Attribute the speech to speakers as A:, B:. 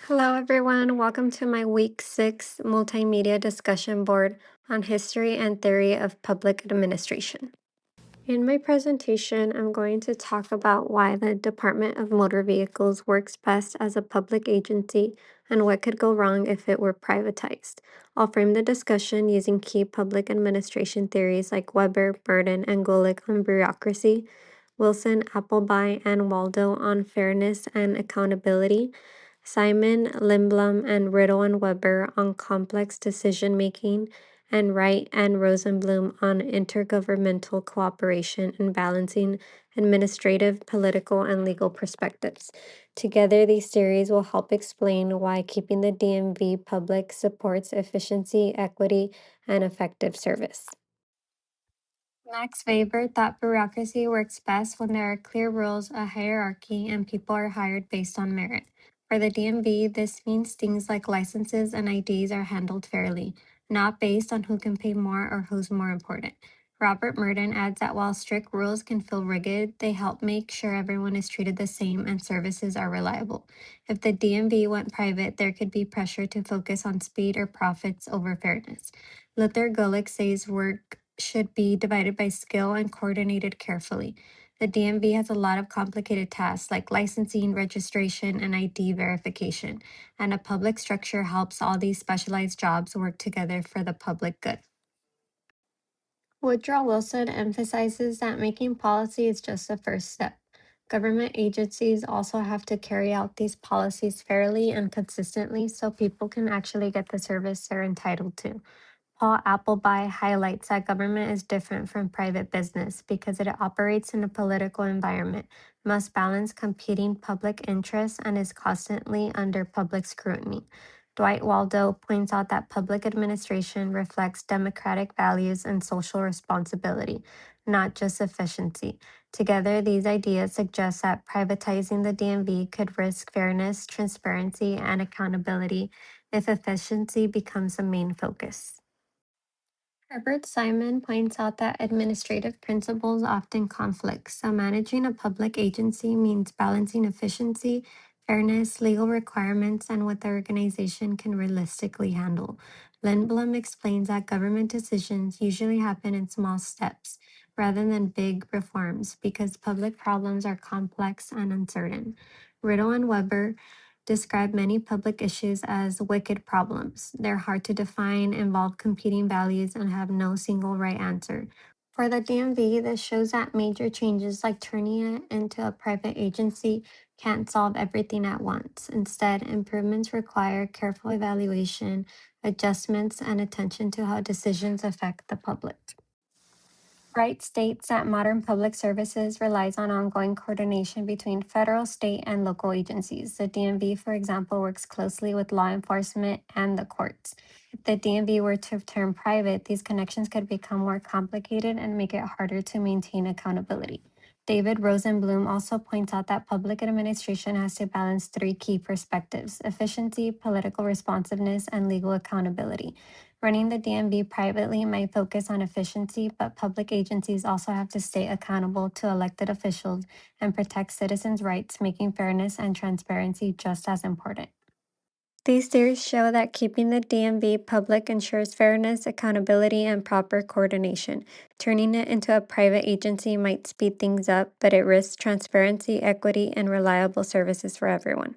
A: Hello, everyone. Welcome to my Week 6 multimedia discussion board on history and theory of public administration. In my presentation, I'm going to talk about why the Department of Motor Vehicles works best as a public agency and what could go wrong if it were privatized. I'll frame the discussion using key public administration theories like Weber, Burden, and Gulick on bureaucracy, Wilson, Appleby, and Waldo on fairness and accountability, Simon, Lindblom, and Riddle and Weber on complex decision-making, and Wright and Rosenblum on intergovernmental cooperation and balancing administrative, political, and legal perspectives. Together, these theories will help explain why keeping the DMV public supports efficiency, equity, and effective service. Max Weber thought bureaucracy works best when there are clear rules, a hierarchy, and people are hired based on merit. For the DMV, this means things like licenses and IDs are handled fairly, not based on who can pay more or who's more important. Robert Murden adds that while strict rules can feel rigid, they help make sure everyone is treated the same and services are reliable. If the DMV went private, there could be pressure to focus on speed or profits over fairness. Luther Gulick says work should be divided by skill and coordinated carefully. The DMV has a lot of complicated tasks like licensing, registration, and ID verification, and a public structure helps all these specialized jobs work together for the public good. Woodrow Wilson emphasizes that making policy is just the first step. Government agencies also have to carry out these policies fairly and consistently so people can actually get the service they're entitled to. Paul Appleby highlights that government is different from private business because it operates in a political environment, must balance competing public interests, and is constantly under public scrutiny. Dwight Waldo points out that public administration reflects democratic values and social responsibility, not just efficiency. Together, these ideas suggest that privatizing the DMV could risk fairness, transparency, and accountability if efficiency becomes the main focus. Herbert Simon points out that administrative principles often conflict, so managing a public agency means balancing efficiency, fairness, legal requirements, and what the organization can realistically handle. Lindblom explains that government decisions usually happen in small steps rather than big reforms because public problems are complex and uncertain. Riddle and Weber describe many public issues as wicked problems. They're hard to define, involve competing values, and have no single right answer. For the DMV, this shows that major changes like turning it into a private agency can't solve everything at once. Instead, improvements require careful evaluation, adjustments, and attention to how decisions affect the public. Wright states that modern public services relies on ongoing coordination between federal, state, and local agencies. The DMV, for example, works closely with law enforcement and the courts. If the DMV were to turn private, these connections could become more complicated and make it harder to maintain accountability. David Rosenblum also points out that public administration has to balance three key perspectives: efficiency, political responsiveness, and legal accountability. Running the DMV privately might focus on efficiency, but public agencies also have to stay accountable to elected officials and protect citizens' rights, making fairness and transparency just as important. These theories show that keeping the DMV public ensures fairness, accountability, and proper coordination. Turning it into a private agency might speed things up, but it risks transparency, equity, and reliable services for everyone.